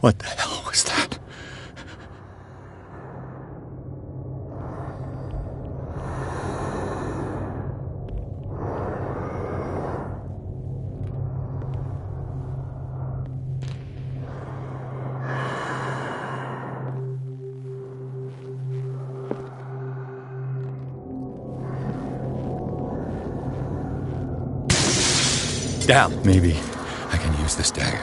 What the hell was that? Down. Maybe I can use this dagger.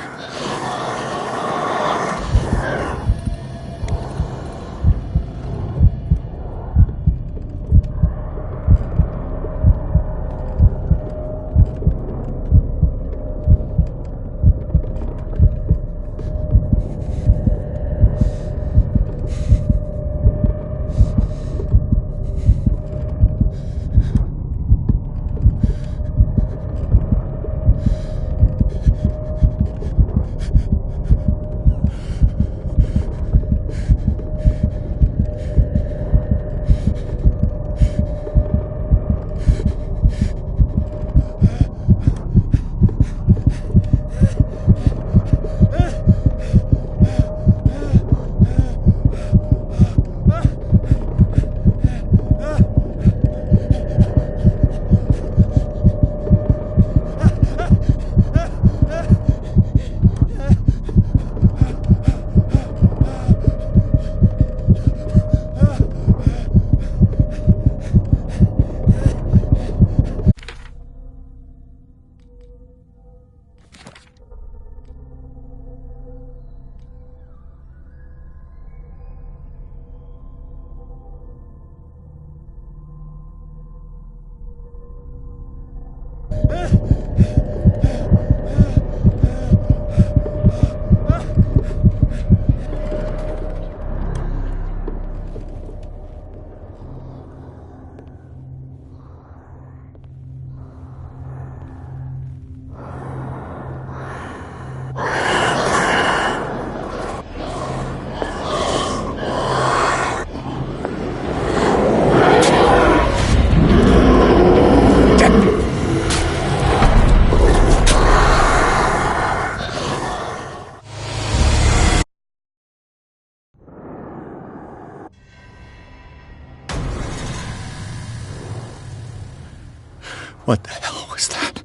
What the hell was that?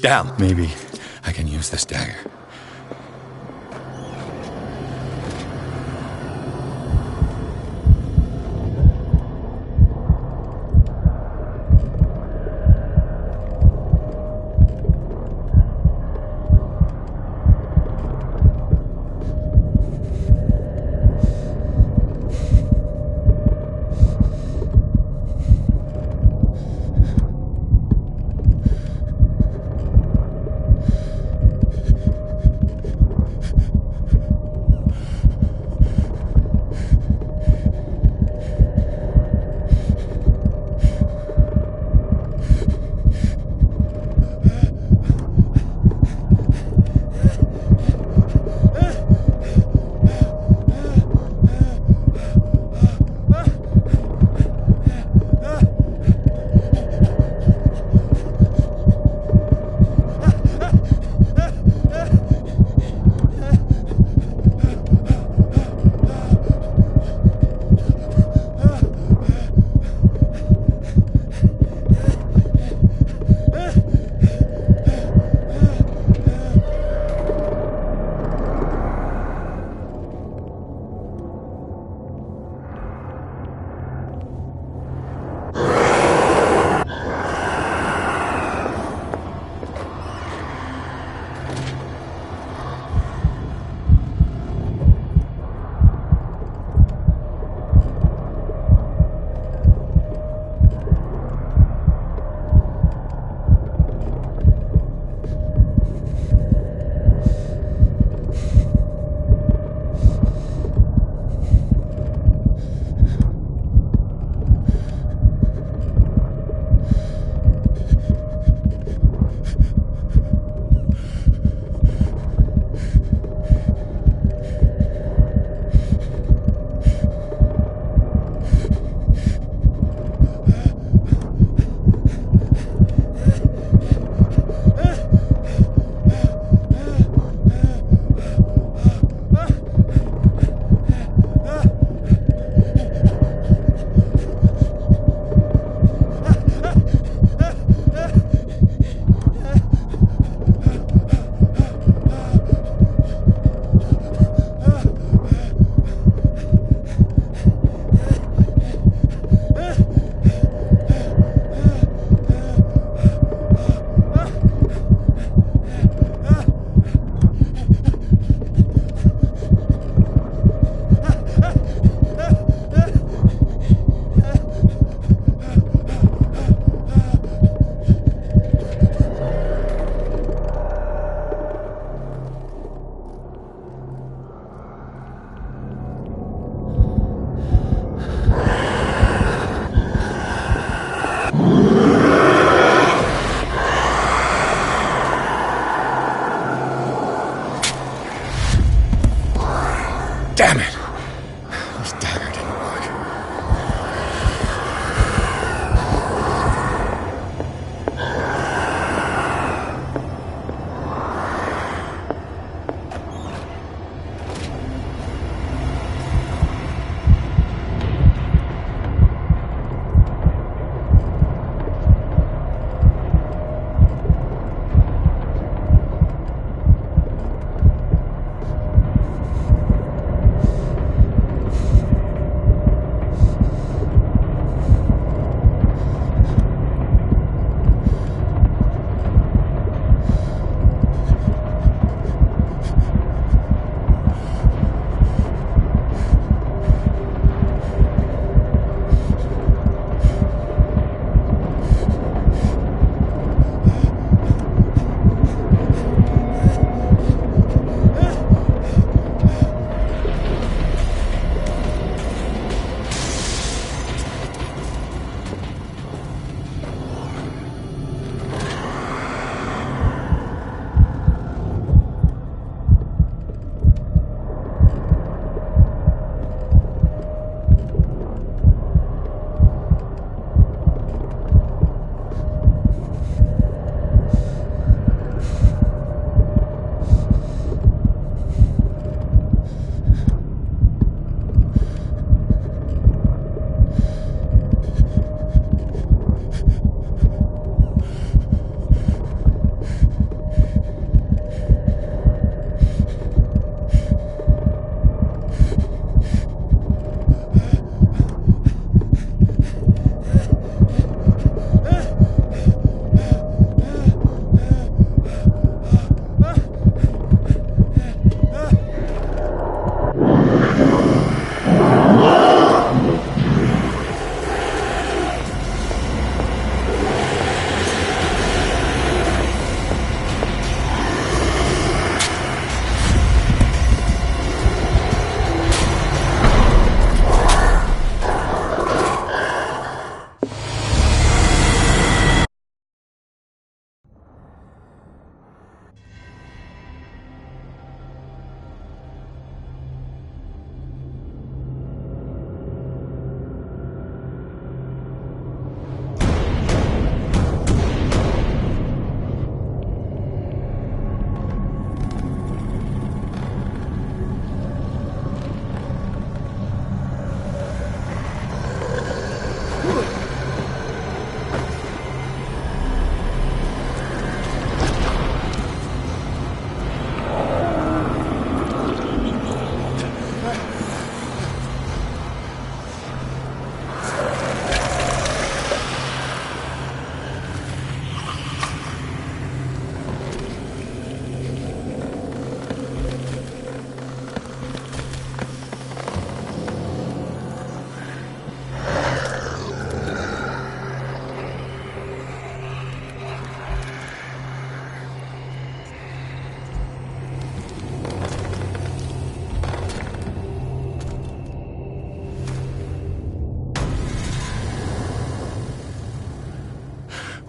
Down. Maybe I can use this dagger.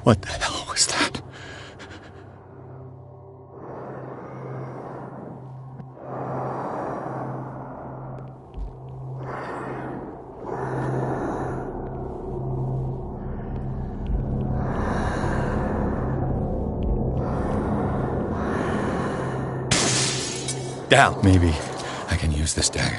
What the hell was that? Down. Maybe I can use this dagger.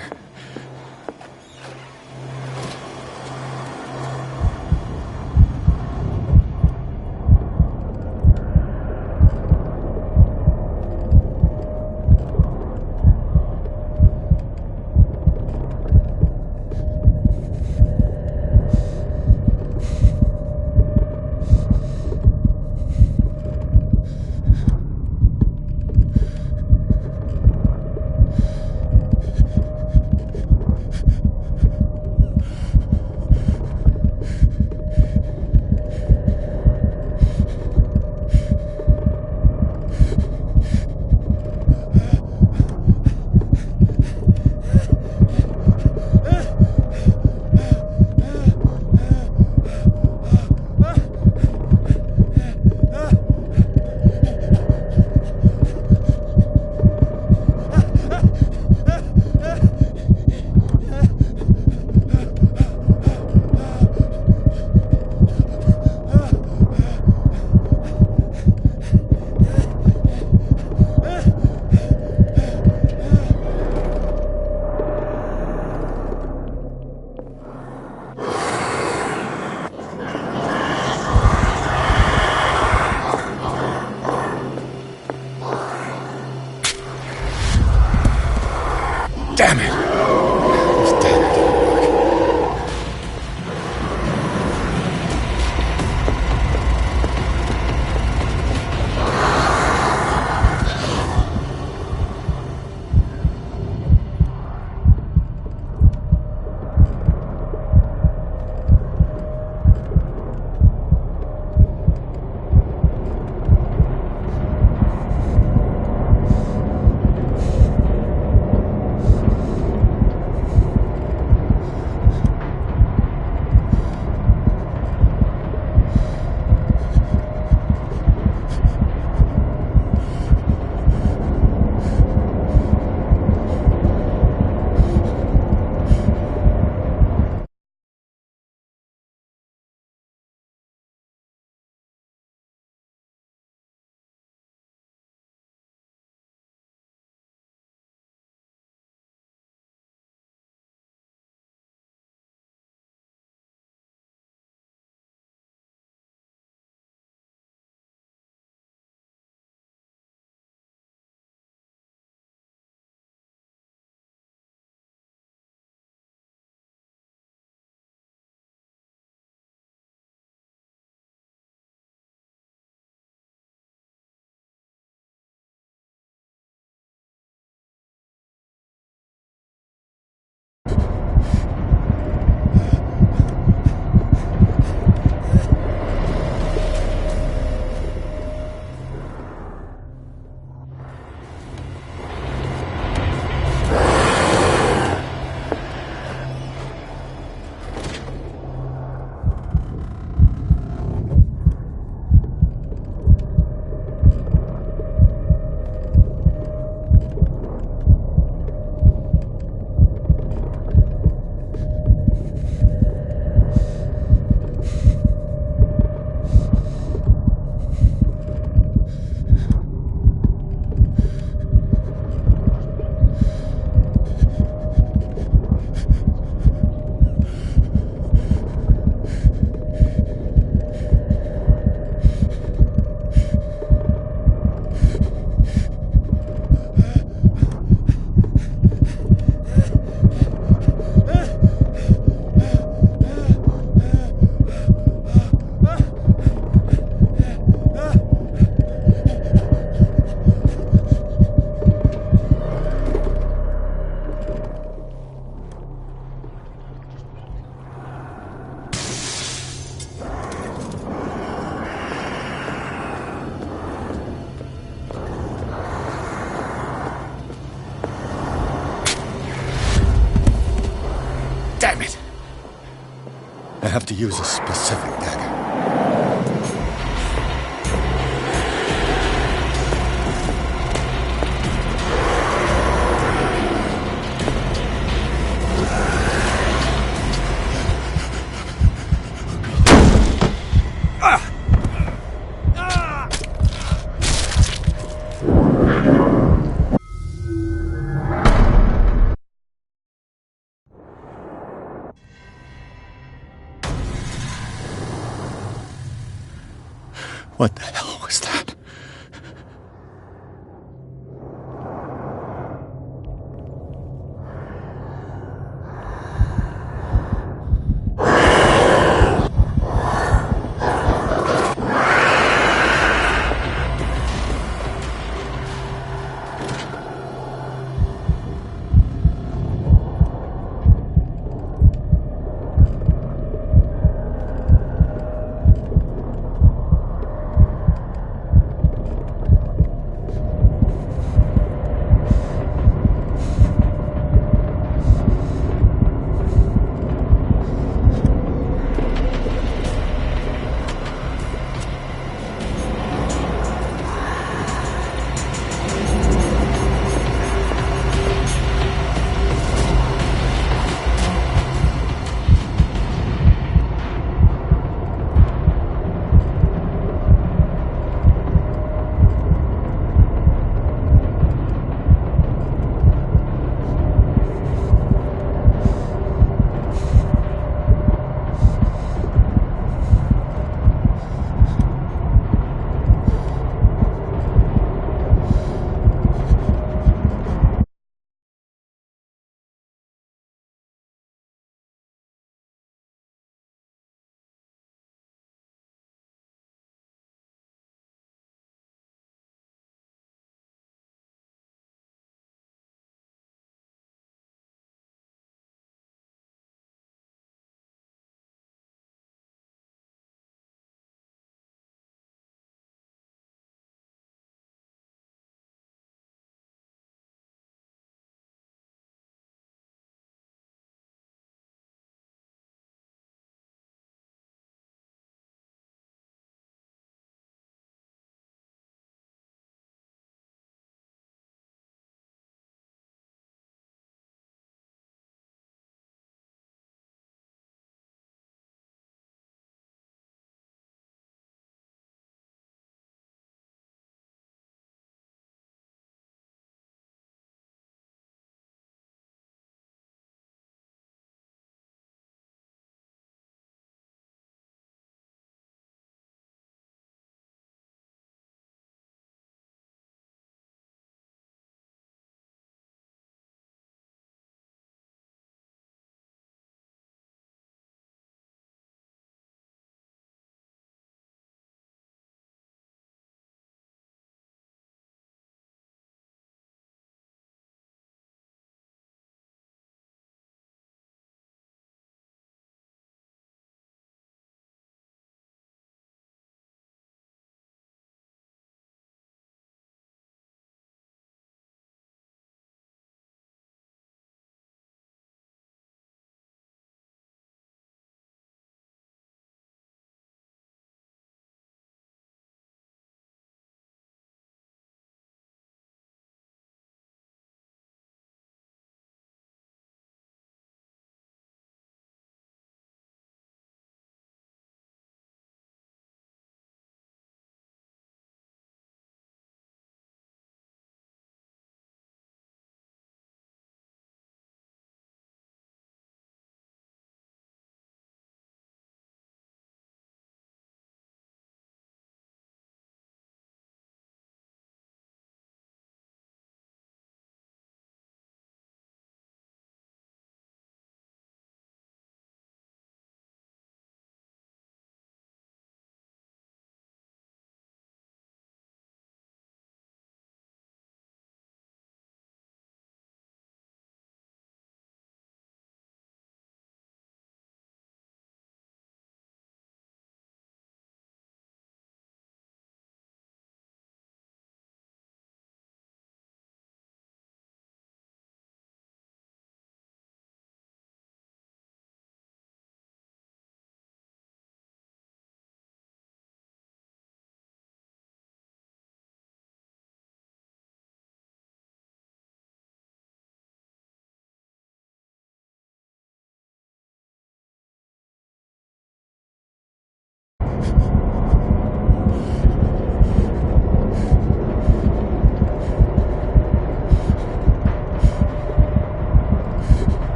Damn it! This dagger didn't work. Damn it! I have to use a specific dagger. What the hell was that?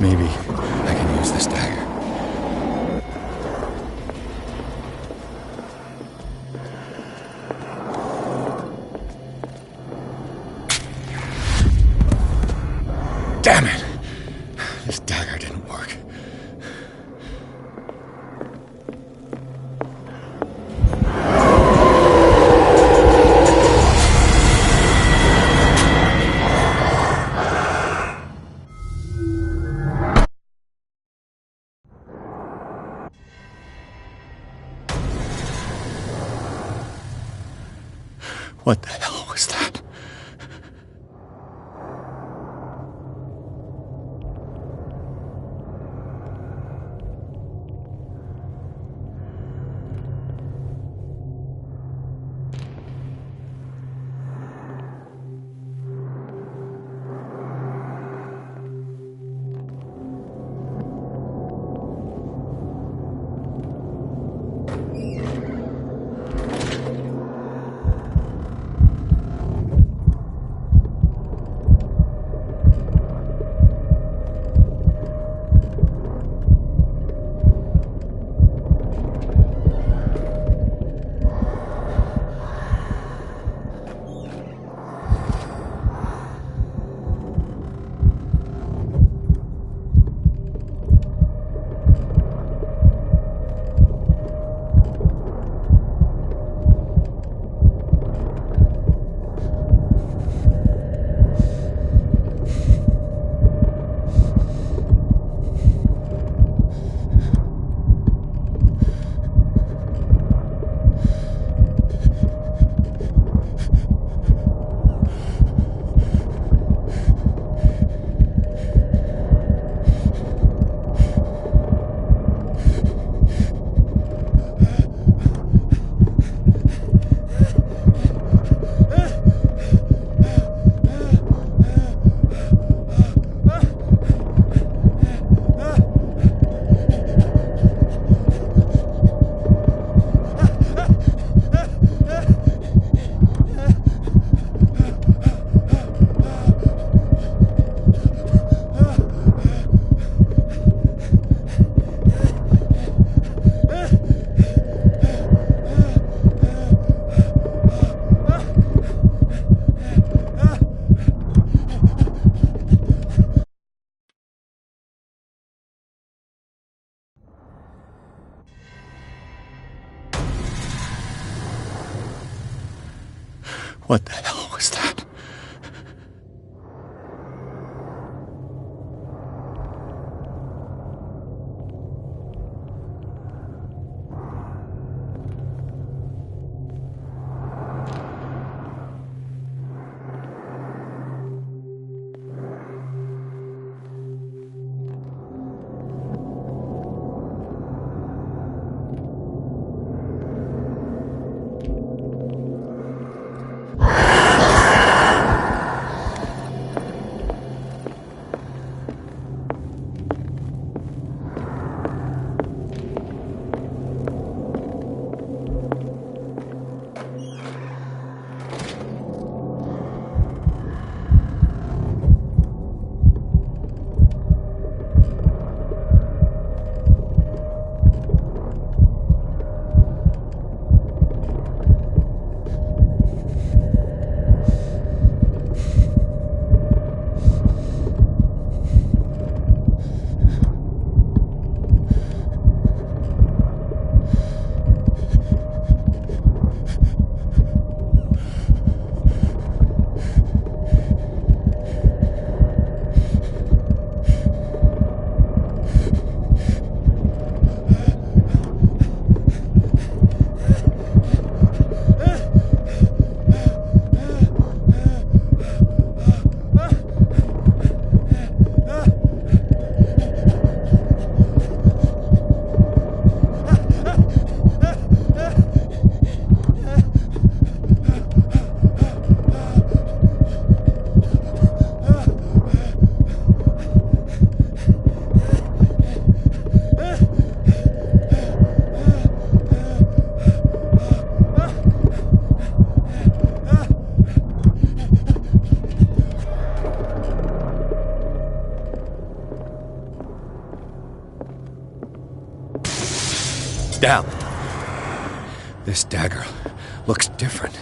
Maybe I can use this dagger. Damn it! This dagger didn't work. What the hell was that? What the hell was that? Down. This dagger looks different.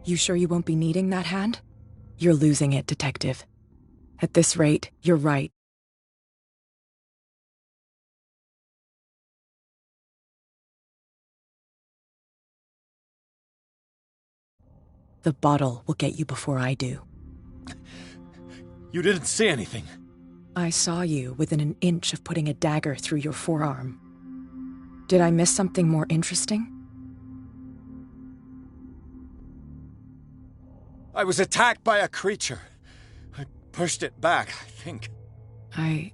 You sure you won't be needing that hand? You're losing it, Detective. At this rate, you're right. The bottle will get you before I do. You didn't see anything. I saw you within an inch of putting a dagger through your forearm. Did I miss something more interesting? I was attacked by a creature. I pushed it back, I think. I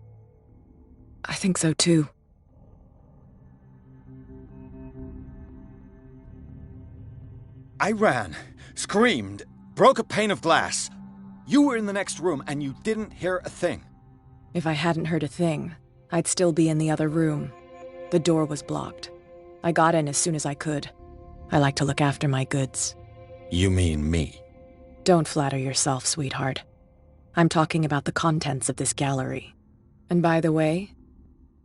think so too. I ran, screamed, broke a pane of glass. You were in the next room and you didn't hear a thing. If I hadn't heard a thing, I'd still be in the other room. The door was blocked. I got in as soon as I could. I like to look after my goods. You mean me? Don't flatter yourself, sweetheart. I'm talking about the contents of this gallery. And by the way,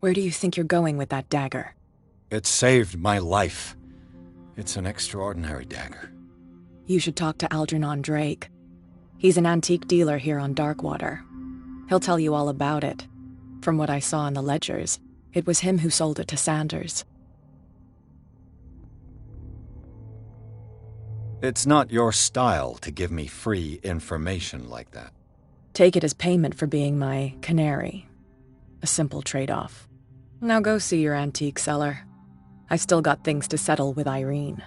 where do you think you're going with that dagger? It saved my life. It's an extraordinary dagger. You should talk to Algernon Drake. He's an antique dealer here on Darkwater. He'll tell you all about it. From what I saw in the ledgers, it was him who sold it to Sanders. It's not your style to give me free information like that. Take it as payment for being my canary. A simple trade-off. Now go see your antique seller. I've still got things to settle with Irene.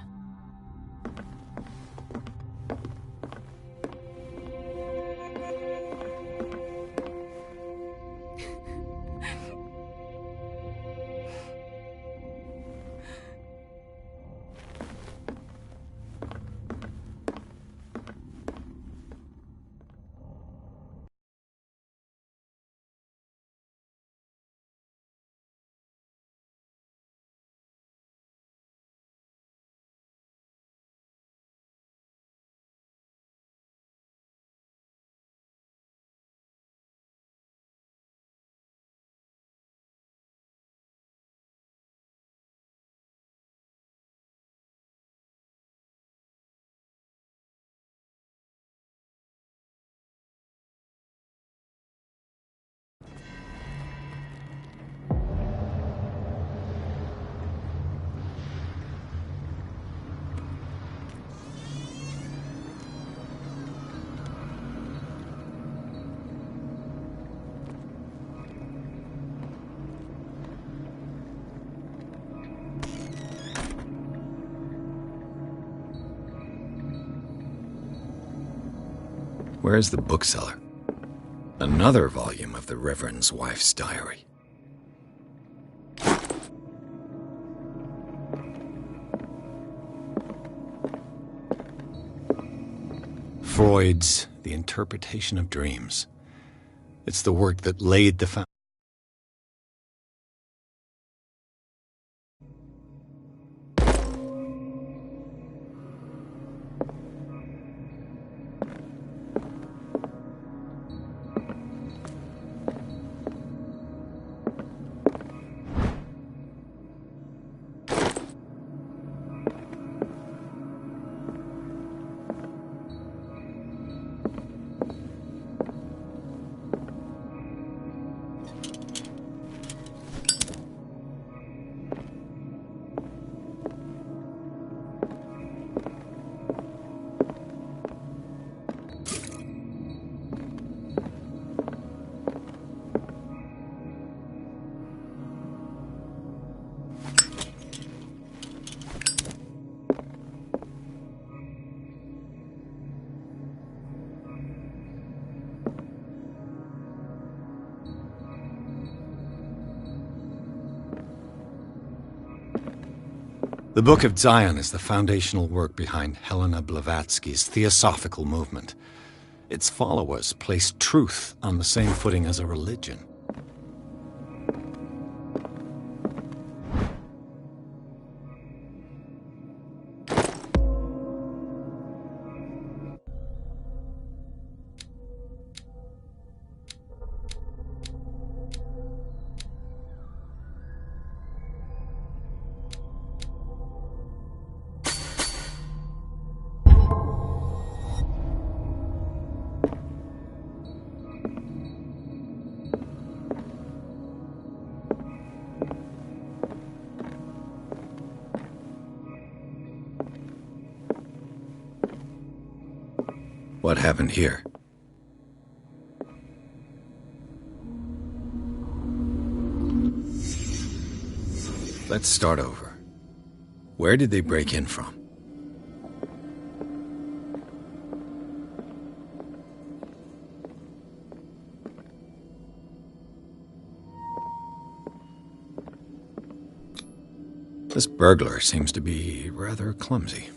Where's the bookseller? Another volume of the Reverend's wife's diary. Freud's The Interpretation of Dreams. It's the work that laid the foundation. The Book of Zion is the foundational work behind Helena Blavatsky's Theosophical movement. Its followers place truth on the same footing as a religion. What happened here? Let's start over. Where did they break in from? This burglar seems to be rather clumsy.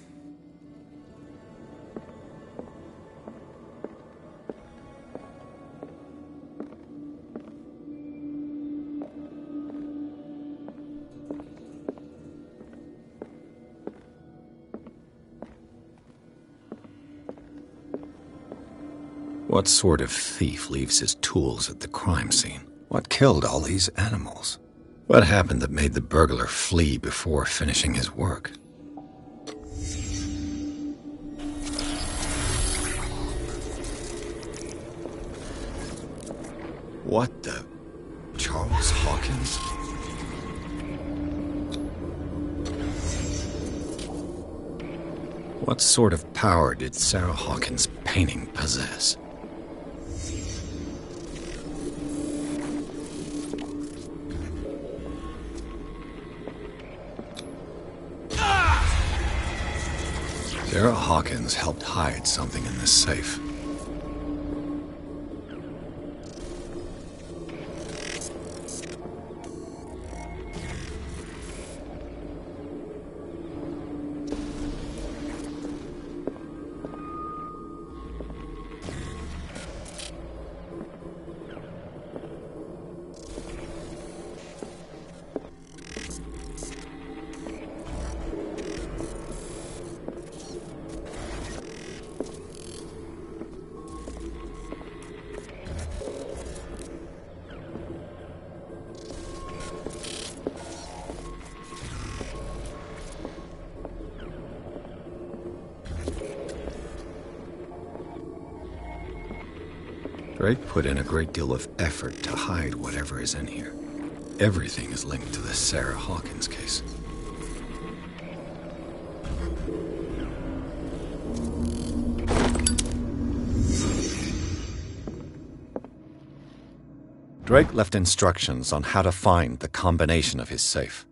What sort of thief leaves his tools at the crime scene? What killed all these animals? What happened that made the burglar flee before finishing his work? What the... Charles Hawkins? What sort of power did Sarah Hawkins' painting possess? Sarah Hawkins helped hide something in this safe. Drake put in a great deal of effort to hide whatever is in here. Everything is linked to the Sarah Hawkins case. Drake left instructions on how to find the combination of his safe.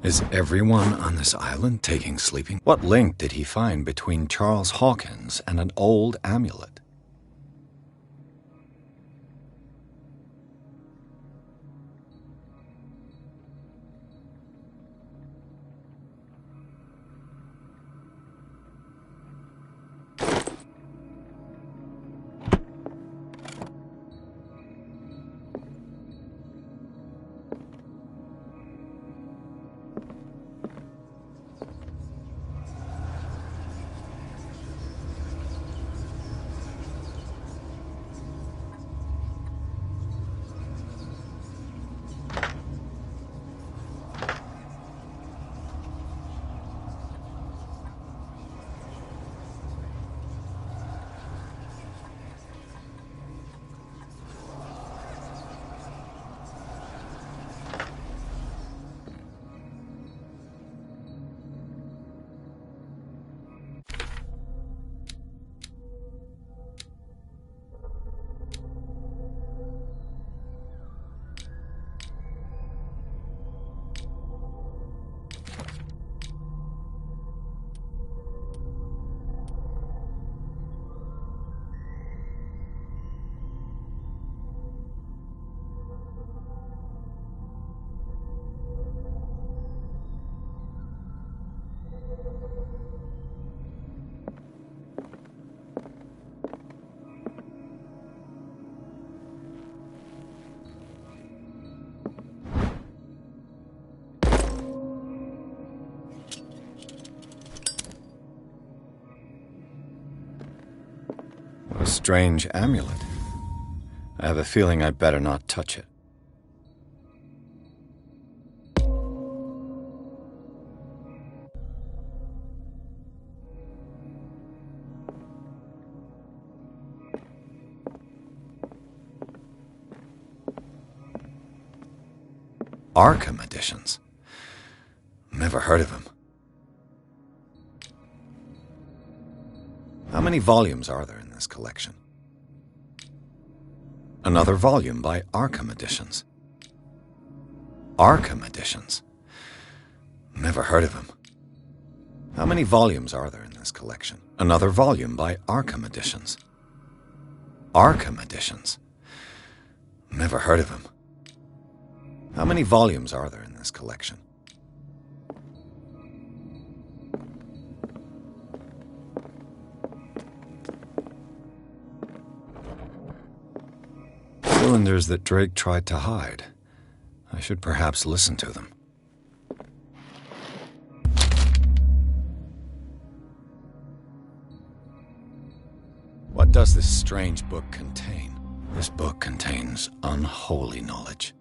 Is everyone on this island taking sleeping? What link did he find between Charles Hawkins and an old amulet? Strange amulet. I have a feeling I'd better not touch it. Arkham editions. Never heard of them. How many volumes are there in this collection? Another volume by Arkham Editions. Arkham Editions. Never heard of them. How many volumes are there in this collection? Another volume by Arkham Editions. Arkham Editions. Never heard of them. How many volumes are there in this collection? Cylinders that Drake tried to hide. I should perhaps listen to them. What does this strange book contain? This book contains unholy knowledge.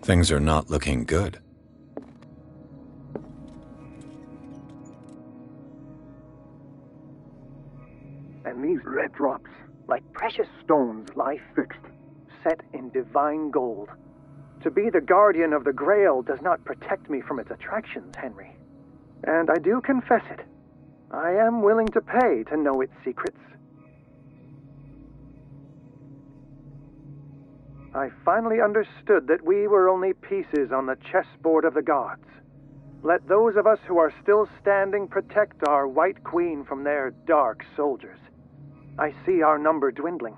Things are not looking good. And these red drops, like precious stones, lie fixed, set in divine gold. To be the guardian of the Grail does not protect me from its attractions, Henry. And I do confess it. I am willing to pay to know its secrets. I finally understood that we were only pieces on the chessboard of the gods. Let those of us who are still standing protect our White Queen from their dark soldiers. I see our number dwindling,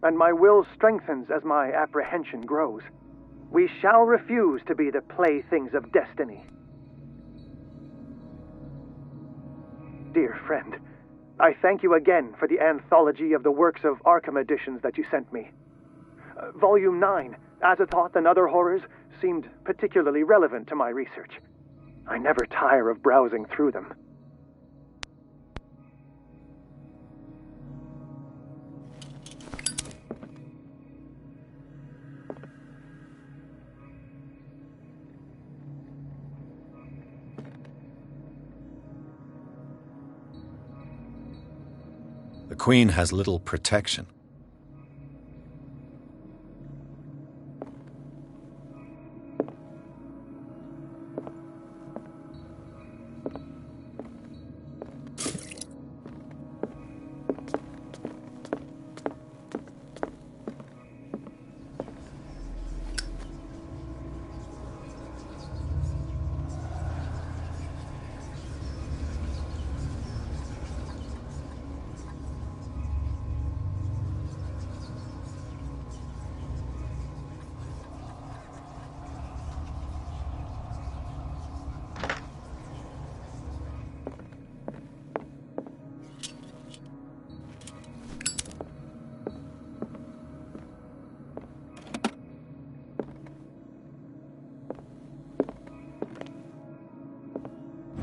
and my will strengthens as my apprehension grows. We shall refuse to be the playthings of destiny. Dear friend, I thank you again for the anthology of the works of Arkham editions that you sent me. Volume 9, Azathoth and Other Horrors, seemed particularly relevant to my research. I never tire of browsing through them. The Queen has little protection.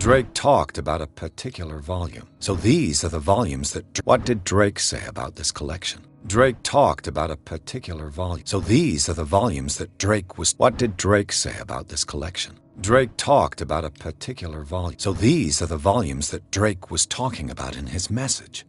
Drake talked about a particular volume. So these are the volumes that... What did Drake say about this collection? Drake talked about a particular volume. So these are the volumes that Drake was... What did Drake say about this collection? Drake talked about a particular volume. So these are the volumes that Drake was talking about in his message.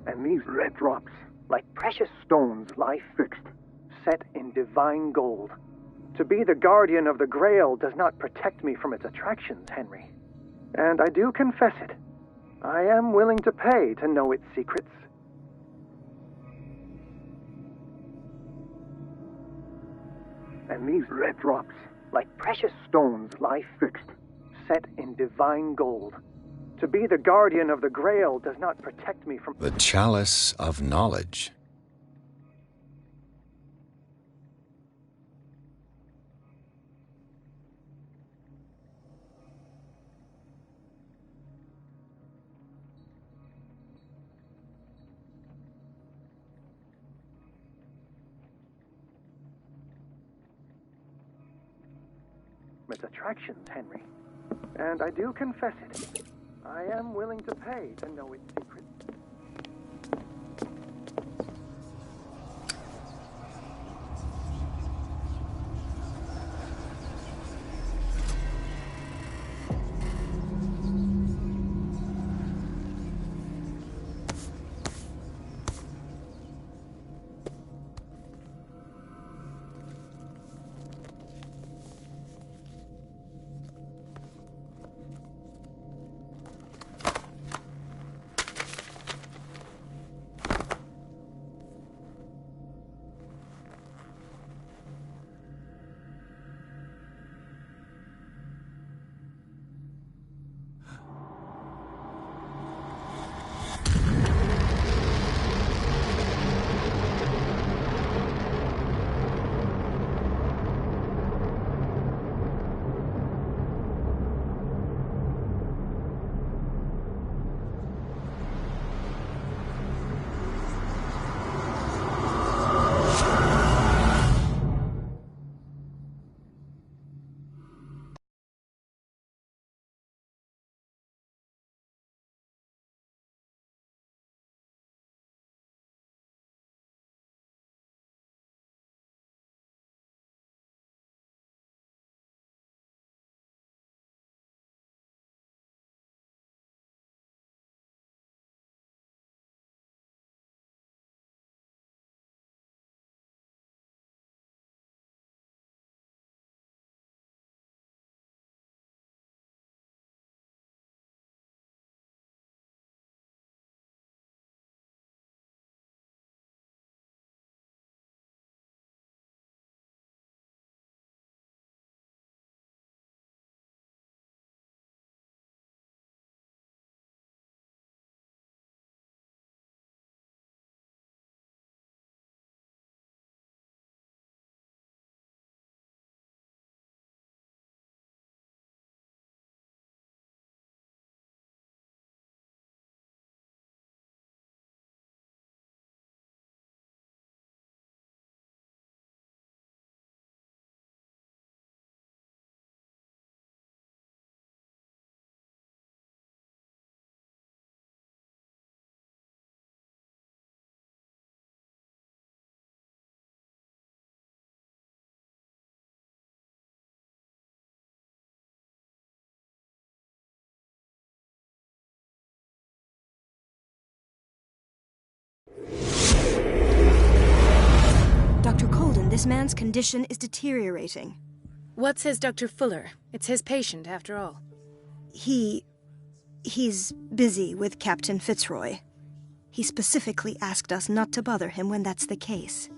And these red drops, like precious stones, lie fixed, set in divine gold. To be the guardian of the Grail does not protect me from its attractions, Henry. And I do confess it. I am willing to pay to know its secrets. And these red drops, like precious stones, lie fixed, set in divine gold. To be the guardian of the Grail does not protect me from... The Chalice of Knowledge. Its attractions, Henry. And I do confess it. I am willing to pay to know its secrets. Dr. Colden, this man's condition is deteriorating. What says Dr. Fuller? It's his patient, after all. He's busy with Captain Fitzroy. He specifically asked us not to bother him when that's the case.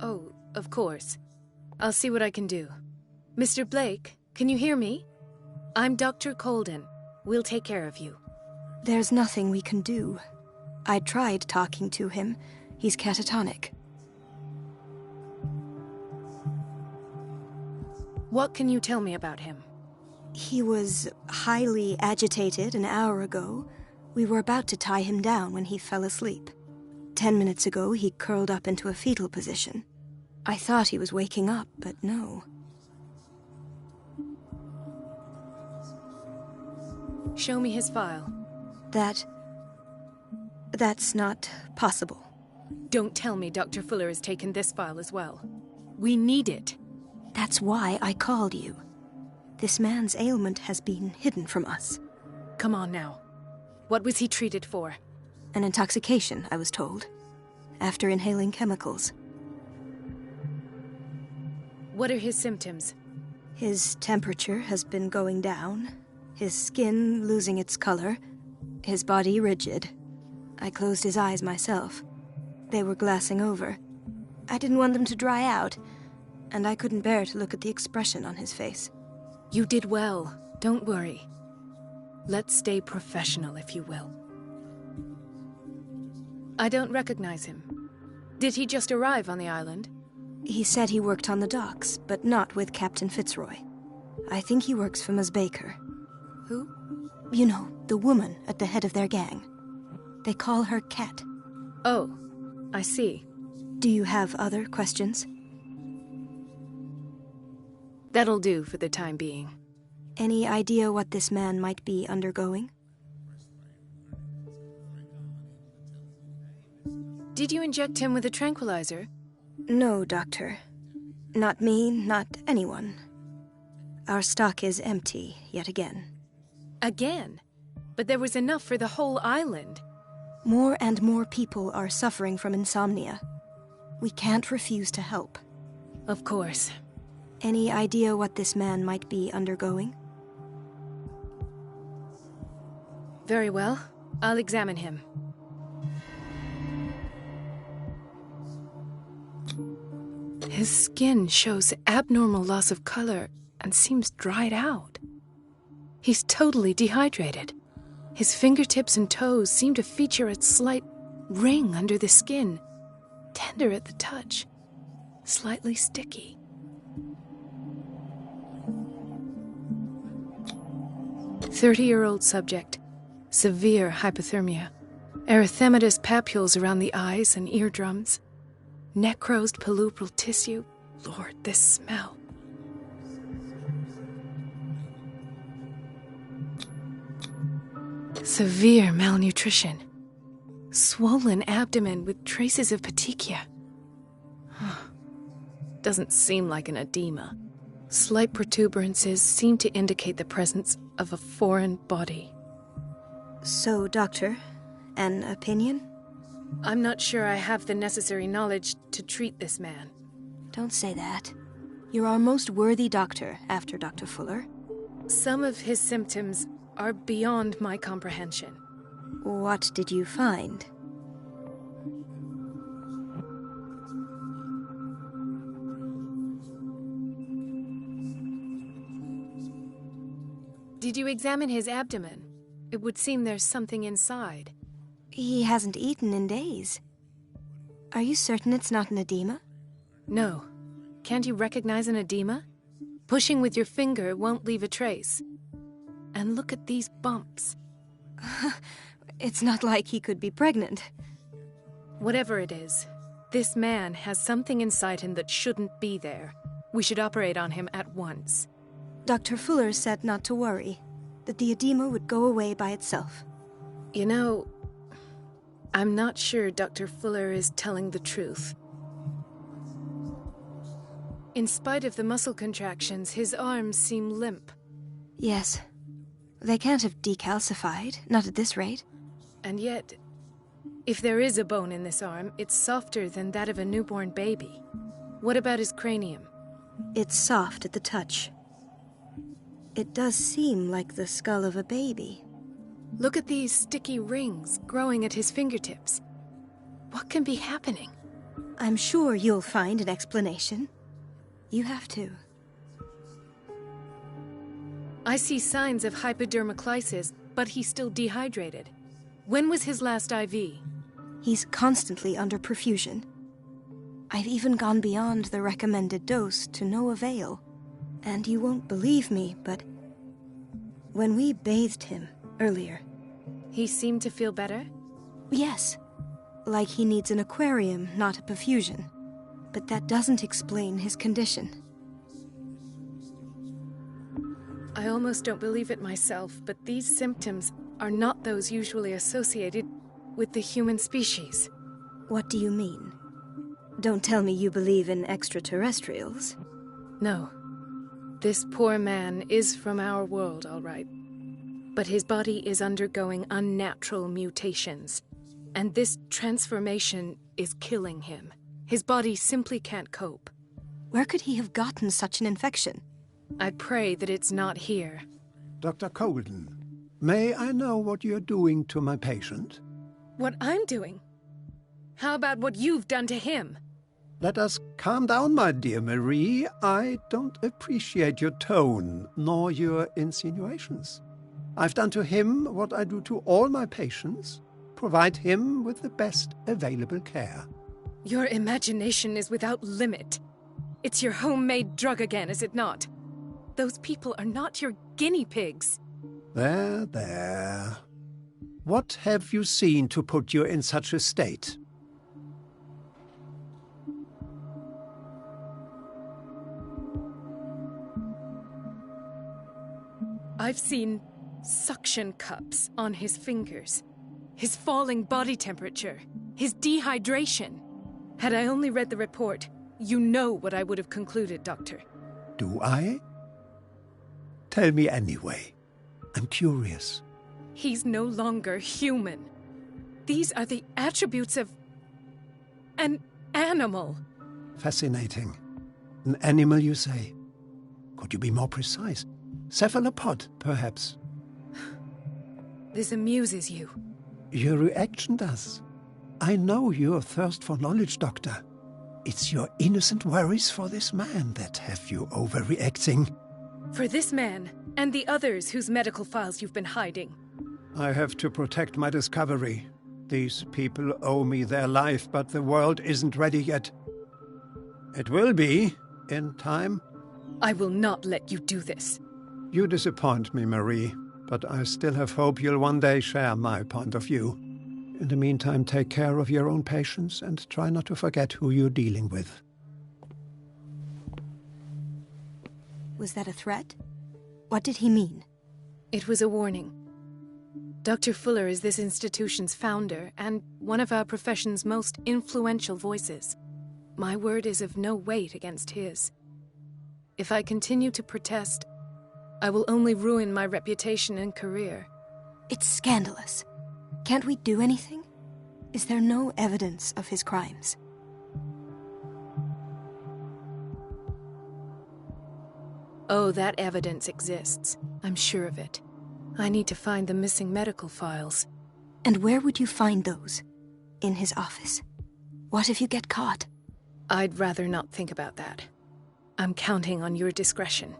Oh, of course. I'll see what I can do. Mr. Blake, can you hear me? I'm Dr. Colden. We'll take care of you. There's nothing we can do. I tried talking to him. He's catatonic. What can you tell me about him? He was highly agitated an hour ago. We were about to tie him down when he fell asleep. 10 minutes ago, he curled up into a fetal position. I thought he was waking up, but no. Show me his file. That's not possible. Don't tell me Dr. Fuller has taken this file as well. We need it. That's why I called you. This man's ailment has been hidden from us. Come on now. What was he treated for? An intoxication, I was told, after inhaling chemicals. What are his symptoms? His temperature has been going down, his skin losing its color, his body rigid. I closed his eyes myself. They were glassing over. I didn't want them to dry out, and I couldn't bear to look at the expression on his face. You did well. Don't worry. Let's stay professional, if you will. I don't recognize him. Did he just arrive on the island? He said he worked on the docks, but not with Captain Fitzroy. I think he works for Ms. Baker. Who? You know, the woman at the head of their gang. They call her Cat. Oh, I see. Do you have other questions? That'll do for the time being. Any idea what this man might be undergoing? Did you inject him with a tranquilizer? No, Doctor. Not me, not anyone. Our stock is empty, yet again. Again? But there was enough for the whole island. More and more people are suffering from insomnia. We can't refuse to help. Of course. Any idea what this man might be undergoing? Very well. I'll examine him. His skin shows abnormal loss of color and seems dried out. He's totally dehydrated. His fingertips and toes seem to feature a slight ring under the skin, tender at the touch, slightly sticky. "30-year-old subject, severe hypothermia, erythematous papules around the eyes and eardrums, necrosed palpebral tissue. Lord, this smell. Severe malnutrition. Swollen abdomen with traces of petechia. Doesn't seem like an edema. Slight protuberances seem to indicate the presence of a foreign body. So, Doctor, an opinion? I'm not sure I have the necessary knowledge to treat this man. Don't say that. You're our most worthy doctor after Dr. Fuller. Some of his symptoms are beyond my comprehension. What did you find? Did you examine his abdomen? It would seem there's something inside. He hasn't eaten in days. Are you certain it's not an edema? No. Can't you recognize an edema? Pushing with your finger won't leave a trace. And look at these bumps. It's not like he could be pregnant. Whatever it is, this man has something inside him that shouldn't be there. We should operate on him at once. Dr. Fuller said not to worry, that the edema would go away by itself. You know, I'm not sure Dr. Fuller is telling the truth. In spite of the muscle contractions, his arms seem limp. Yes. They can't have decalcified, not at this rate. And yet, if there is a bone in this arm, it's softer than that of a newborn baby. What about his cranium? It's soft at the touch. It does seem like the skull of a baby. Look at these sticky rings growing at his fingertips. What can be happening? I'm sure you'll find an explanation. You have to. I see signs of hypodermoclysis, but he's still dehydrated. When was his last IV? He's constantly under perfusion. I've even gone beyond the recommended dose to no avail. And you won't believe me, but When we bathed him earlier. He seemed to feel better? Yes. Like he needs an aquarium, not a perfusion. But that doesn't explain his condition. I almost don't believe it myself, but these symptoms are not those usually associated with the human species. What do you mean? Don't tell me you believe in extraterrestrials. No. This poor man is from our world, all right. But his body is undergoing unnatural mutations. And this transformation is killing him. His body simply can't cope. Where could he have gotten such an infection? I pray that it's not here. Dr. Colden, may I know what you're doing to my patient? What I'm doing? How about what you've done to him? Let us calm down, my dear Marie. I don't appreciate your tone, nor your insinuations. I've done to him what I do to all my patients. Provide him with the best available care. Your imagination is without limit. It's your homemade drug again, is it not? Those people are not your guinea pigs. There, there. What have you seen to put you in such a state? I've seen suction cups on his fingers, his falling body temperature, his dehydration. Had I only read the report, you know what I would have concluded, Doctor. Do I? Tell me anyway. I'm curious. He's no longer human. These are the attributes of an animal. Fascinating. An animal, you say? Could you be more precise? Cephalopod, perhaps? This amuses you. Your reaction does. I know your thirst for knowledge, Doctor. It's your innocent worries for this man that have you overreacting. For this man, and the others whose medical files you've been hiding. I have to protect my discovery. These people owe me their life, but the world isn't ready yet. It will be, in time. I will not let you do this. You disappoint me, Marie, but I still have hope you'll one day share my point of view. In the meantime, take care of your own patients and try not to forget who you're dealing with. Was that a threat? What did he mean? It was a warning. Dr. Fuller is this institution's founder and one of our profession's most influential voices. My word is of no weight against his. If I continue to protest, I will only ruin my reputation and career. It's scandalous. Can't we do anything? Is there no evidence of his crimes? Oh, that evidence exists. I'm sure of it. I need to find the missing medical files. And where would you find those? In his office? What if you get caught? I'd rather not think about that. I'm counting on your discretion.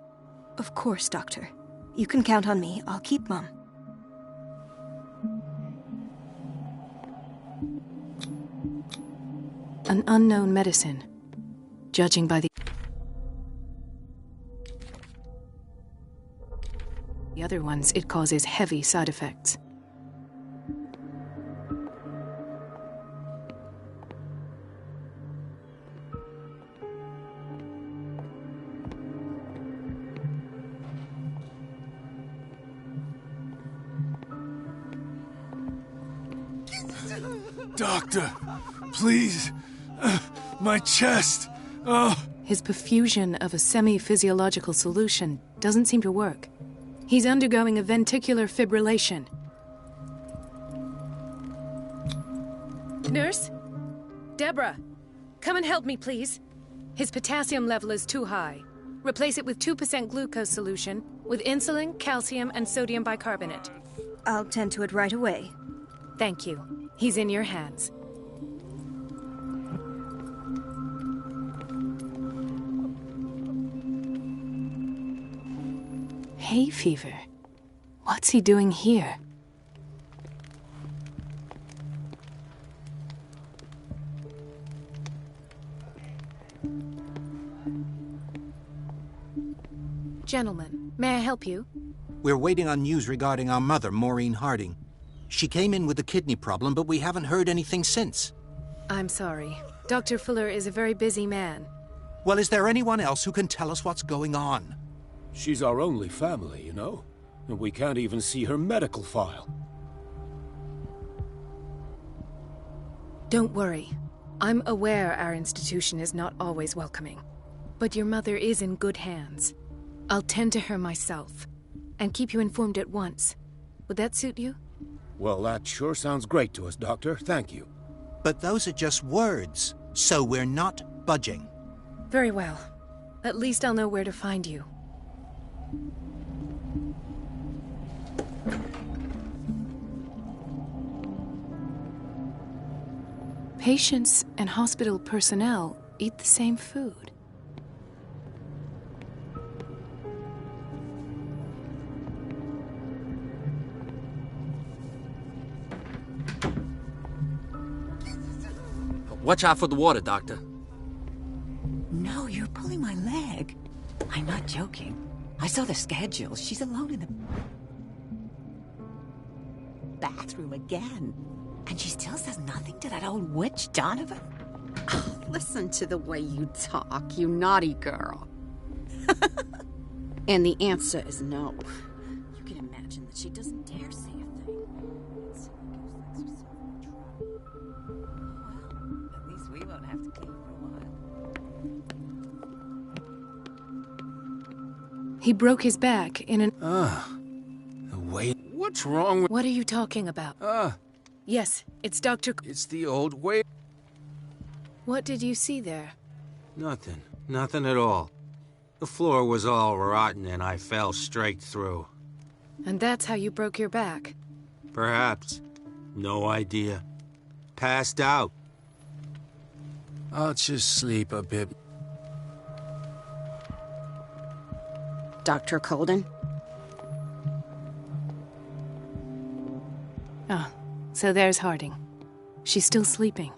Of course, Doctor. You can count on me. I'll keep mum. An unknown medicine. Judging by the other ones, it causes heavy side effects. Doctor, please. My chest. Oh. His perfusion of a semi-physiological solution doesn't seem to work. He's undergoing a ventricular fibrillation. Nurse? Deborah, come and help me, please. His potassium level is too high. Replace it with 2% glucose solution with insulin, calcium, and sodium bicarbonate. I'll tend to it right away. Thank you. He's in your hands. Hay fever. What's he doing here? Gentlemen, may I help you? We're waiting on news regarding our mother, Maureen Harding. She came in with a kidney problem, but we haven't heard anything since. I'm sorry. Dr. Fuller is a very busy man. Well, is there anyone else who can tell us what's going on? She's our only family, you know? And we can't even see her medical file. Don't worry. I'm aware our institution is not always welcoming. But your mother is in good hands. I'll tend to her myself, and keep you informed at once. Would that suit you? Well, that sure sounds great to us, Doctor. Thank you. But those are just words, so we're not budging. Very well. At least I'll know where to find you. Patients and hospital personnel eat the same food. Watch out for the water, Doctor. No, you're pulling my leg. I'm not joking. I saw the schedule. She's alone in the bathroom again. And she still says nothing to that old witch, Donovan? Oh, listen to the way you talk, you naughty girl. And the answer is no. You can imagine that she doesn't dare say a thing. Well, at least we won't have to clean for a while. He broke his back in an... The way... What's wrong with... What are you talking about? Yes, it's Dr. It's the old way. What did you see there? Nothing. Nothing at all. The floor was all rotten and I fell straight through. And that's how you broke your back? Perhaps. No idea. Passed out. I'll just sleep a bit. Dr. Colden? Ah, so there's Harding. She's still sleeping.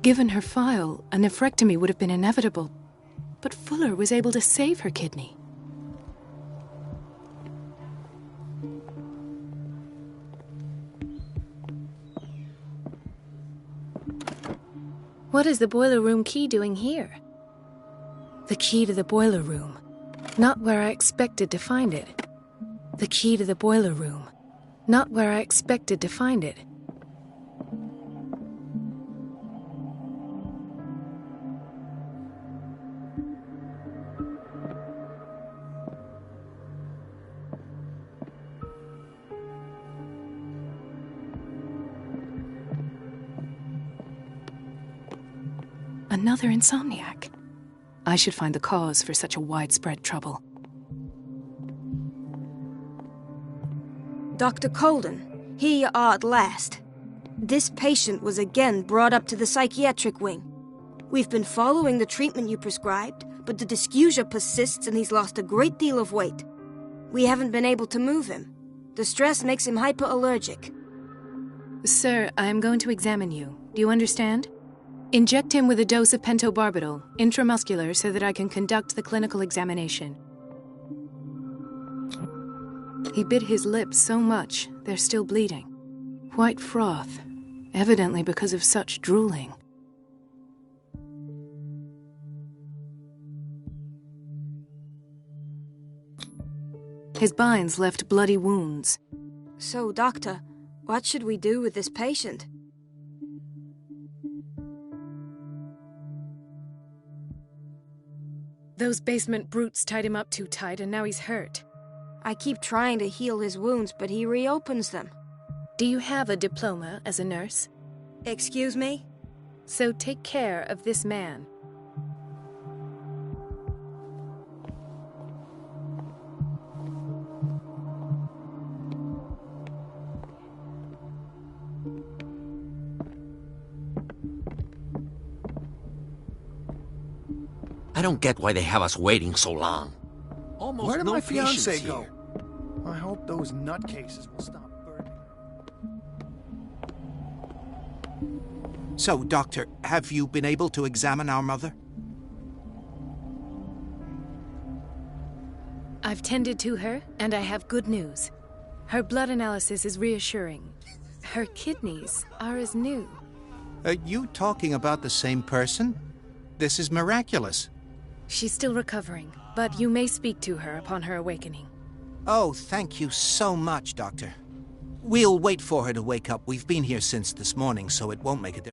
Given her file, a nephrectomy would have been inevitable. But Fuller was able to save her kidney. What is the boiler room key doing here? The key to the boiler room. Not where I expected to find it. The key to the boiler room. Not where I expected to find it. Another insomniac. I should find the cause for such a widespread trouble. Dr. Colden, here you are at last. This patient was again brought up to the psychiatric wing. We've been following the treatment you prescribed, but the dysgeusia persists and he's lost a great deal of weight. We haven't been able to move him. The stress makes him hyperallergic. Sir, I am going to examine you. Do you understand? Inject him with a dose of pentobarbital, intramuscular, so that I can conduct the clinical examination. He bit his lips so much, they're still bleeding. White froth, evidently because of such drooling. His binds left bloody wounds. So, Doctor, what should we do with this patient? Those basement brutes tied him up too tight, and now he's hurt. I keep trying to heal his wounds, but he reopens them. Do you have a diploma as a nurse? Excuse me? So take care of this man. I don't get why they have us waiting so long. Almost Where did no my patients fiancé go? here. I hope those nutcases will stop burning. So, Doctor, have you been able to examine our mother? I've tended to her, and I have good news. Her blood analysis is reassuring. Her kidneys are as new. Are you talking about the same person? This is miraculous. She's still recovering, but you may speak to her upon her awakening. Oh, thank you so much, Doctor. We'll wait for her to wake up. We've been here since this morning, so it won't make a difference.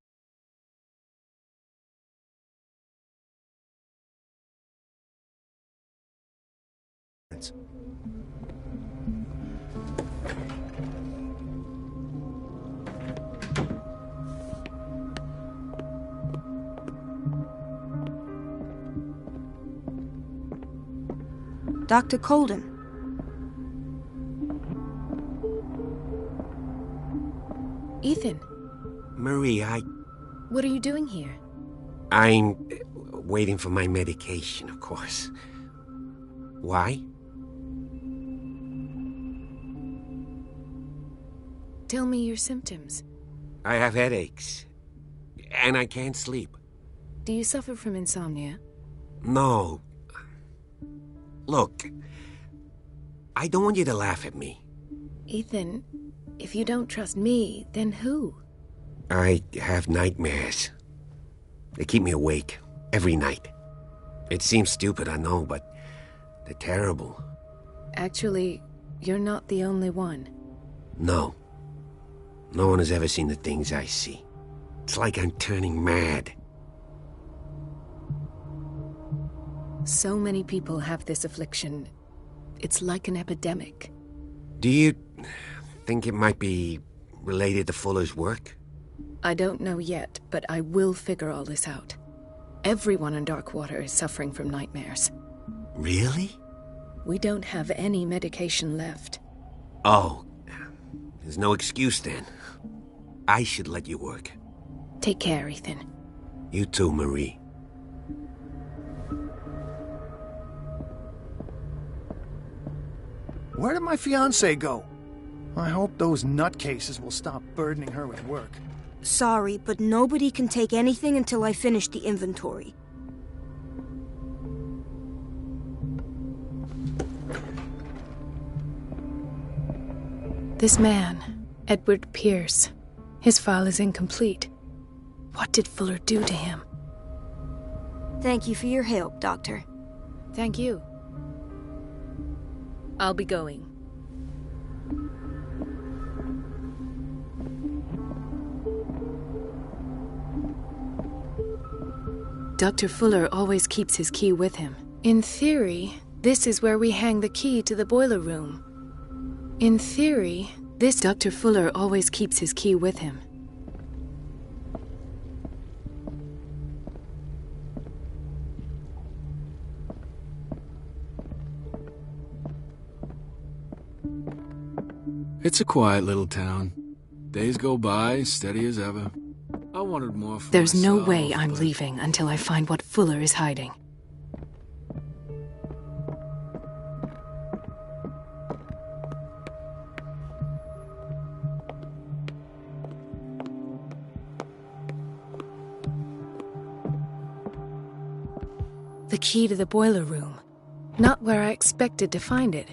Dr. Colden. Ethan. Marie, What are you doing here? I'm waiting for my medication, of course. Why? Tell me your symptoms. I have headaches. And I can't sleep. Do you suffer from insomnia? No. Look, I don't want you to laugh at me. Ethan, if you don't trust me, then who? I have nightmares. They keep me awake every night. It seems stupid, I know, but they're terrible. Actually, you're not the only one. No. No one has ever seen the things I see. It's like I'm turning mad. So many people have this affliction. It's like an epidemic. Do you think it might be related to Fuller's work? I don't know yet, but I will figure all this out. Everyone in Darkwater is suffering from nightmares. Really? We don't have any medication left. Oh, there's no excuse then. I should let you work. Take care, Ethan. You too, Marie. Where did my fiancée go? I hope those nutcases will stop burdening her with work. Sorry, but nobody can take anything until I finish the inventory. This man, Edward Pierce, his file is incomplete. What did Fuller do to him? Thank you for your help, Doctor. Thank you. I'll be going. Dr. Fuller always keeps his key with him. In theory, this is where we hang the key to the boiler room. In theory, this Dr. Fuller always keeps his key with him. It's a quiet little town. Days go by, steady as ever. I wanted more for There's no myself, way I'm but leaving until I find what Fuller is hiding. The key to the boiler room. Not where I expected to find it.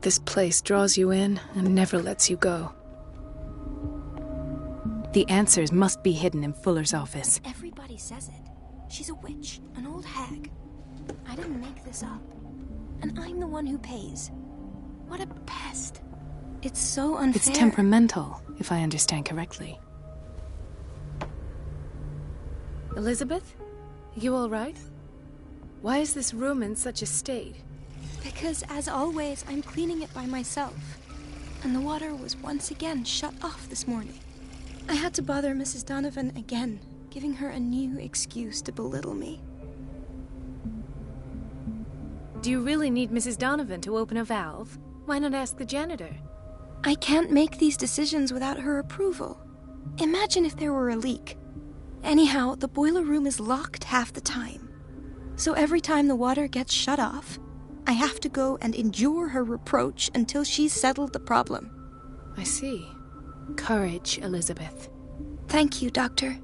This place draws you in and never lets you go. The answers must be hidden in Fuller's office. Everybody says it. She's a witch, an old hag. I didn't make this up. And I'm the one who pays. What a pest. It's so unfair. It's temperamental, if I understand correctly. Elizabeth? You all right? Why is this room in such a state? Because, as always, I'm cleaning it by myself. And the water was once again shut off this morning. I had to bother Mrs. Donovan again, giving her a new excuse to belittle me. Do you really need Mrs. Donovan to open a valve? Why not ask the janitor? I can't make these decisions without her approval. Imagine if there were a leak. Anyhow, the boiler room is locked half the time. So every time the water gets shut off, I have to go and endure her reproach until she's settled the problem. I see. Courage, Elizabeth. Thank you, Doctor.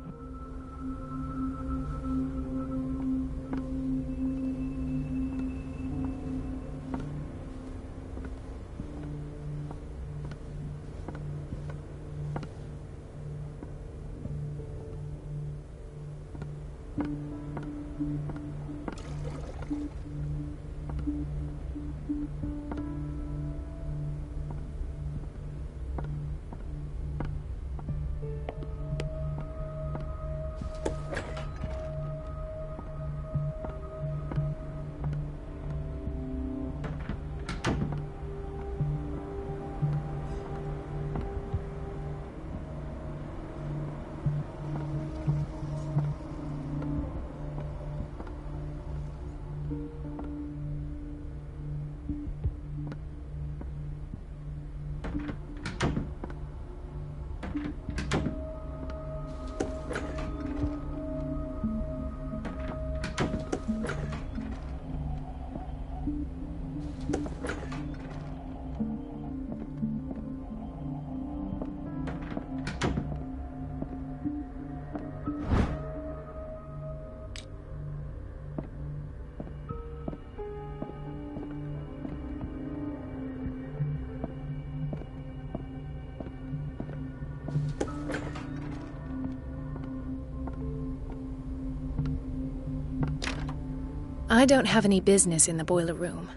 I don't have any business in the boiler room.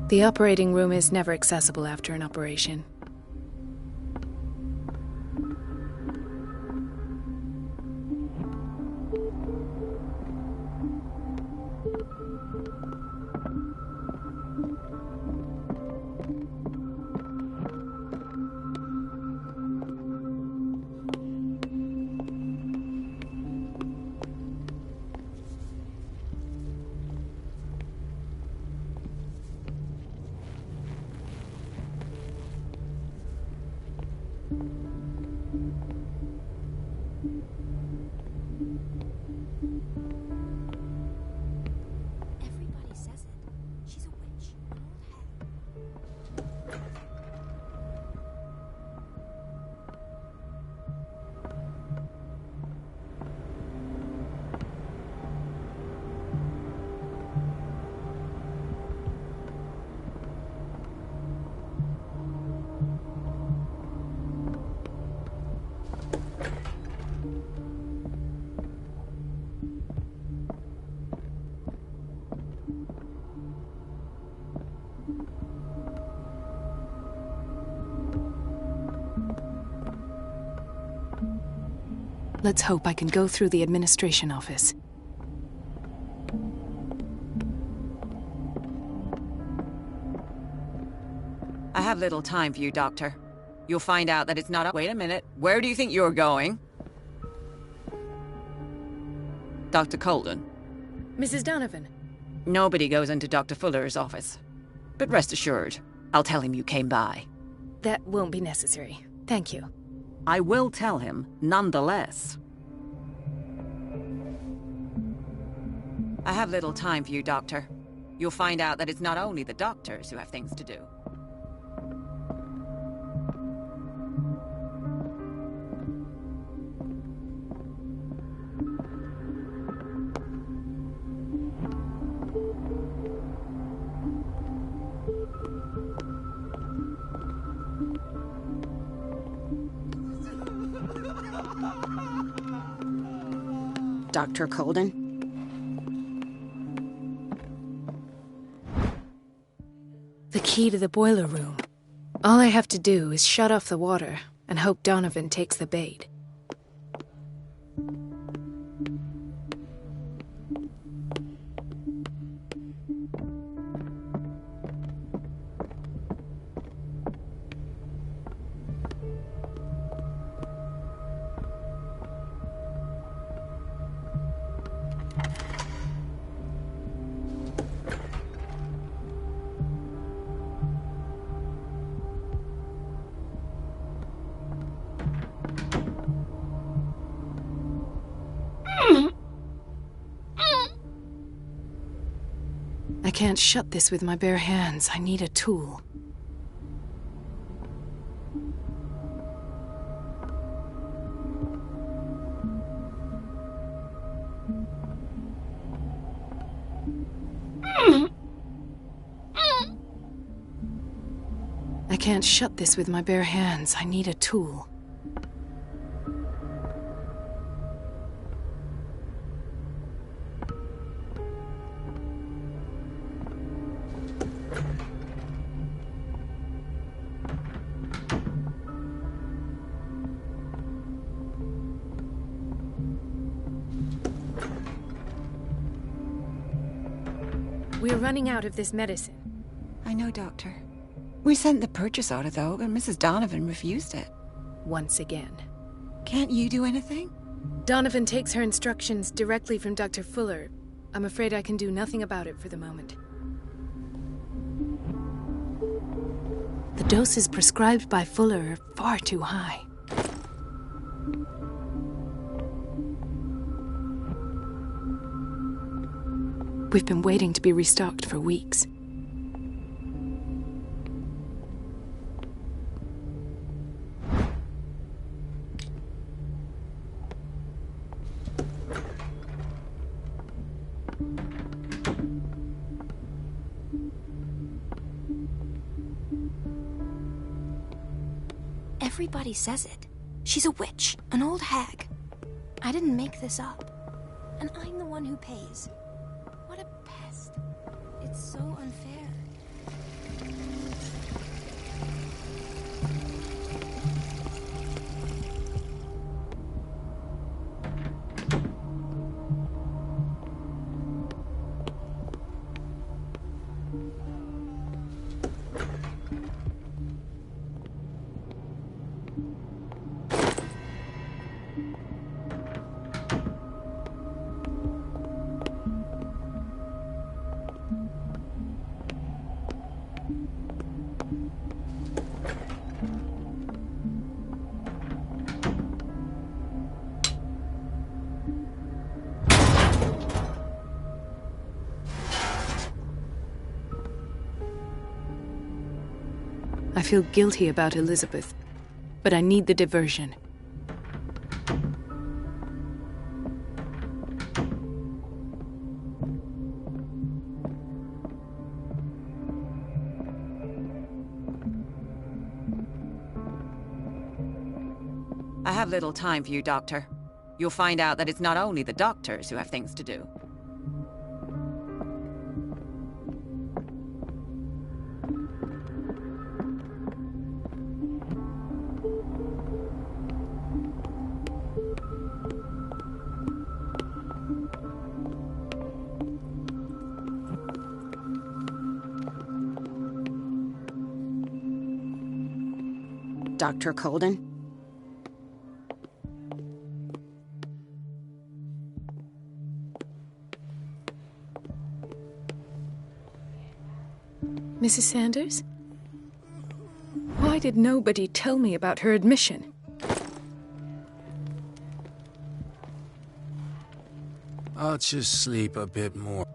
The operating room is never accessible after an operation. Everybody says it. She's a witch, an old hag. Let's hope I can go through the administration office. I have little time for you, Doctor. You'll find out that it's not a— Wait a minute. Where do you think you're going? Dr. Colden. Mrs. Donovan. Nobody goes into Dr. Fuller's office. But rest assured, I'll tell him you came by. That won't be necessary. Thank you. I will tell him, nonetheless. I have little time for you, Doctor. You'll find out that it's not only the doctors who have things to do. Dr. Colden? The key to the boiler room. All I have to do is shut off the water and hope Donovan takes the bait. can't shut this with my bare hands. I need a tool. I can't shut this with my bare hands. I need a tool. We're running out of this medicine. I know, Doctor. We sent the purchase order, though, and Mrs. Donovan refused it. Once again. Can't you do anything? Donovan takes her instructions directly from Dr. Fuller. I'm afraid I can do nothing about it for the moment. The doses prescribed by Fuller are far too high. We've been waiting to be restocked for weeks. Everybody says it. She's a witch, an old hag. I didn't make this up. And I'm the one who pays. What a pest. It's so unfair. I feel guilty about Elizabeth, but I need the diversion. I have little time for you, Doctor. You'll find out that it's not only the doctors who have things to do. Dr. Colden? Mrs. Sanders? Why did nobody tell me about her admission? I'll just sleep a bit more.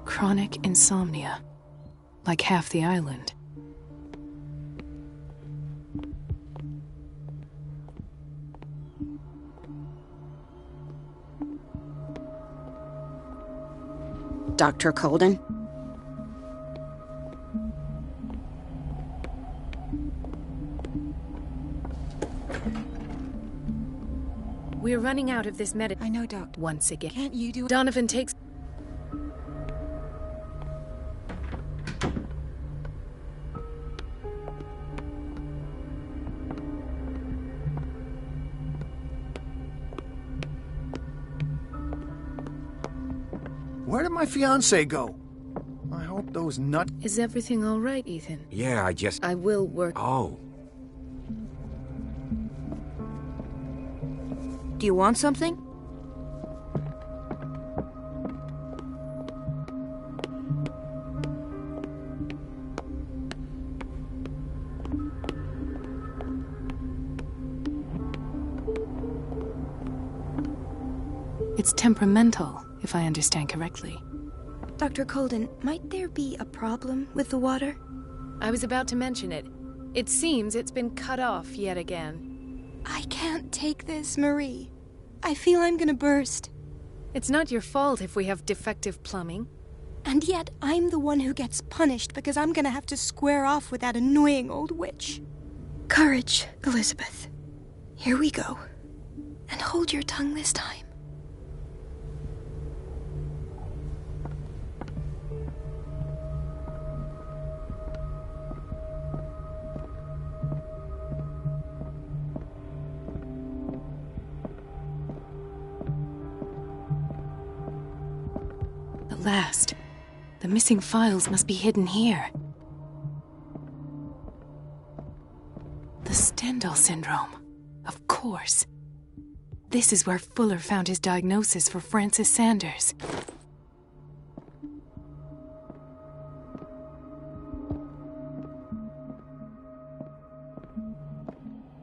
Chronic insomnia, like half the island. Dr. Colden? We're running out of this medicine. I know, Doctor. Once again. Can't you do it? Donovan takes... Where did my fiancé go? I hope those nut... Is everything all right, Ethan? Yeah, I will work... Oh. Do you want something? It's temperamental, if I understand correctly. Dr. Colden, might there be a problem with the water? I was about to mention it. It seems it's been cut off yet again. I can't take this, Marie. I feel I'm gonna burst. It's not your fault if we have defective plumbing. And yet, I'm the one who gets punished because I'm gonna have to square off with that annoying old witch. Courage, Elizabeth. Here we go. And hold your tongue this time. At last. The missing files must be hidden here. The Stendhal syndrome. Of course. This is where Fuller found his diagnosis for Francis Sanders.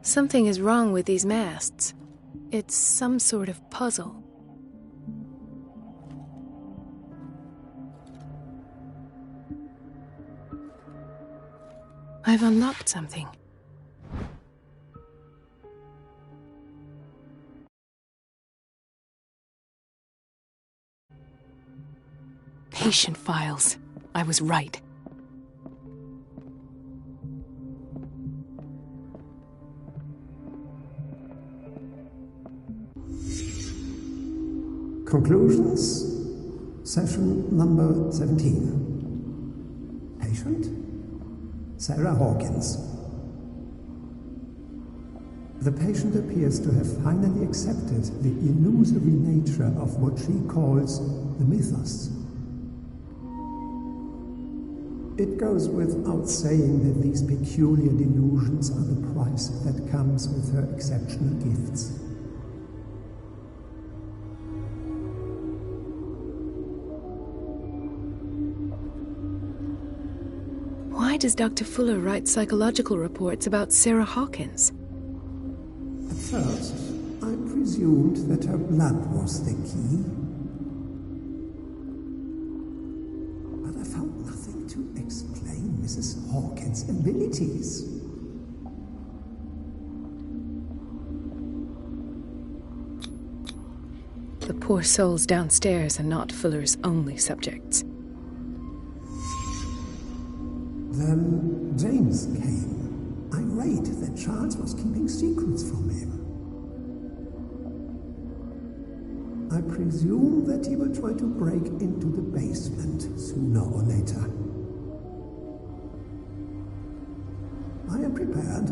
Something is wrong with these masts. It's some sort of puzzle. I've unlocked something. Patient files. I was right. Conclusions. Session number 17. Patient? Sarah Hawkins. The patient appears to have finally accepted the illusory nature of what she calls the mythos. It goes without saying that these peculiar delusions are the price that comes with her exceptional gifts. Why does Dr. Fuller write psychological reports about Sarah Hawkins? At first, I presumed that her blood was the key. But I found nothing to explain Mrs. Hawkins' abilities. The poor souls downstairs are not Fuller's only subjects. Then James came, irate that Charles was keeping secrets from him. I presume that he will try to break into the basement sooner or later. I am prepared.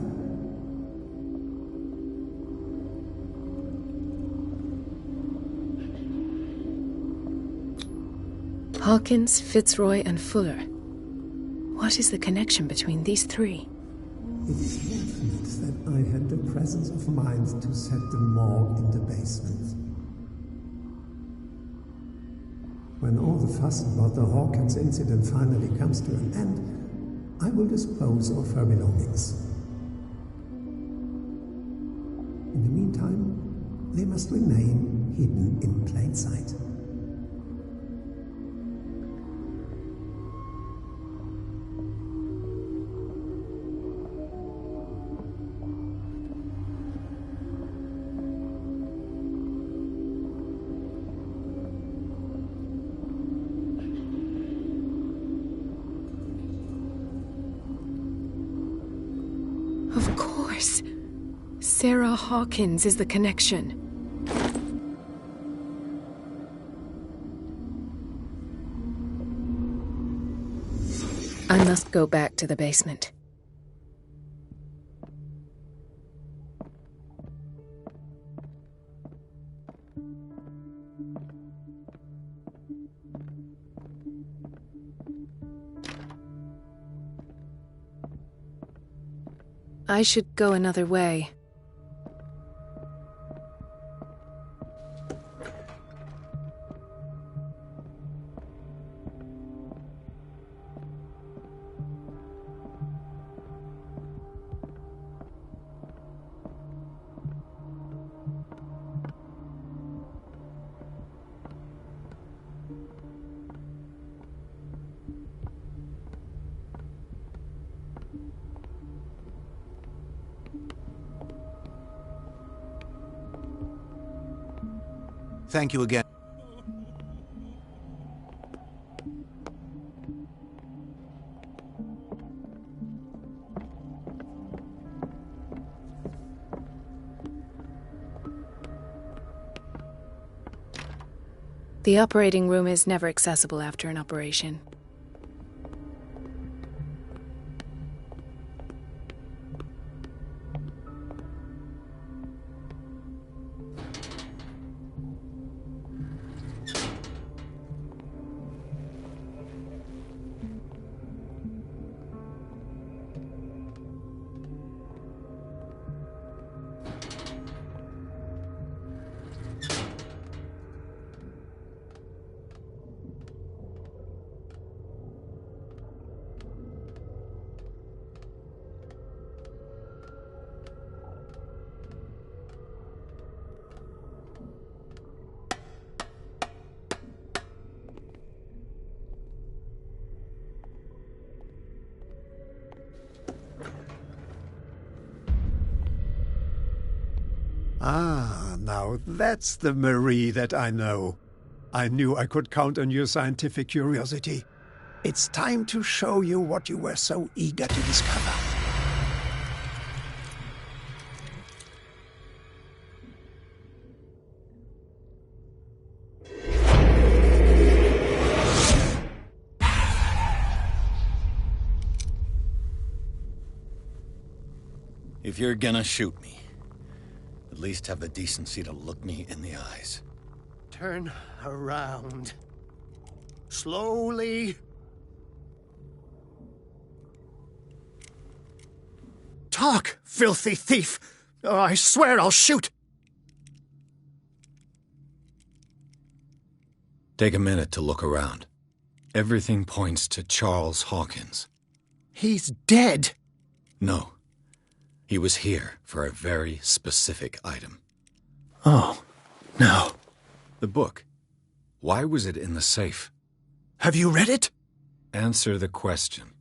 Hawkins, Fitzroy, and Fuller. What is the connection between these three? It is fortunate that I had the presence of mind to set the morgue in the basement. When all the fuss about the Hawkins incident finally comes to an end, I will dispose of her belongings. In the meantime, they must remain hidden in plain sight. Of course. Sarah Hawkins is the connection. I must go back to the basement. I should go another way. Thank you again. The operating room is never accessible after an operation. Ah, now that's the Marie that I know. I knew I could count on your scientific curiosity. It's time to show you what you were so eager to discover. If you're gonna shoot me, at least have the decency to look me in the eyes. Turn around. Slowly. Talk, filthy thief! Or I swear I'll shoot! Take a minute to look around. Everything points to Charles Hawkins. He's dead! No. He was here for a very specific item. Oh, no. The book. Why was it in the safe? Have you read it? Answer the question.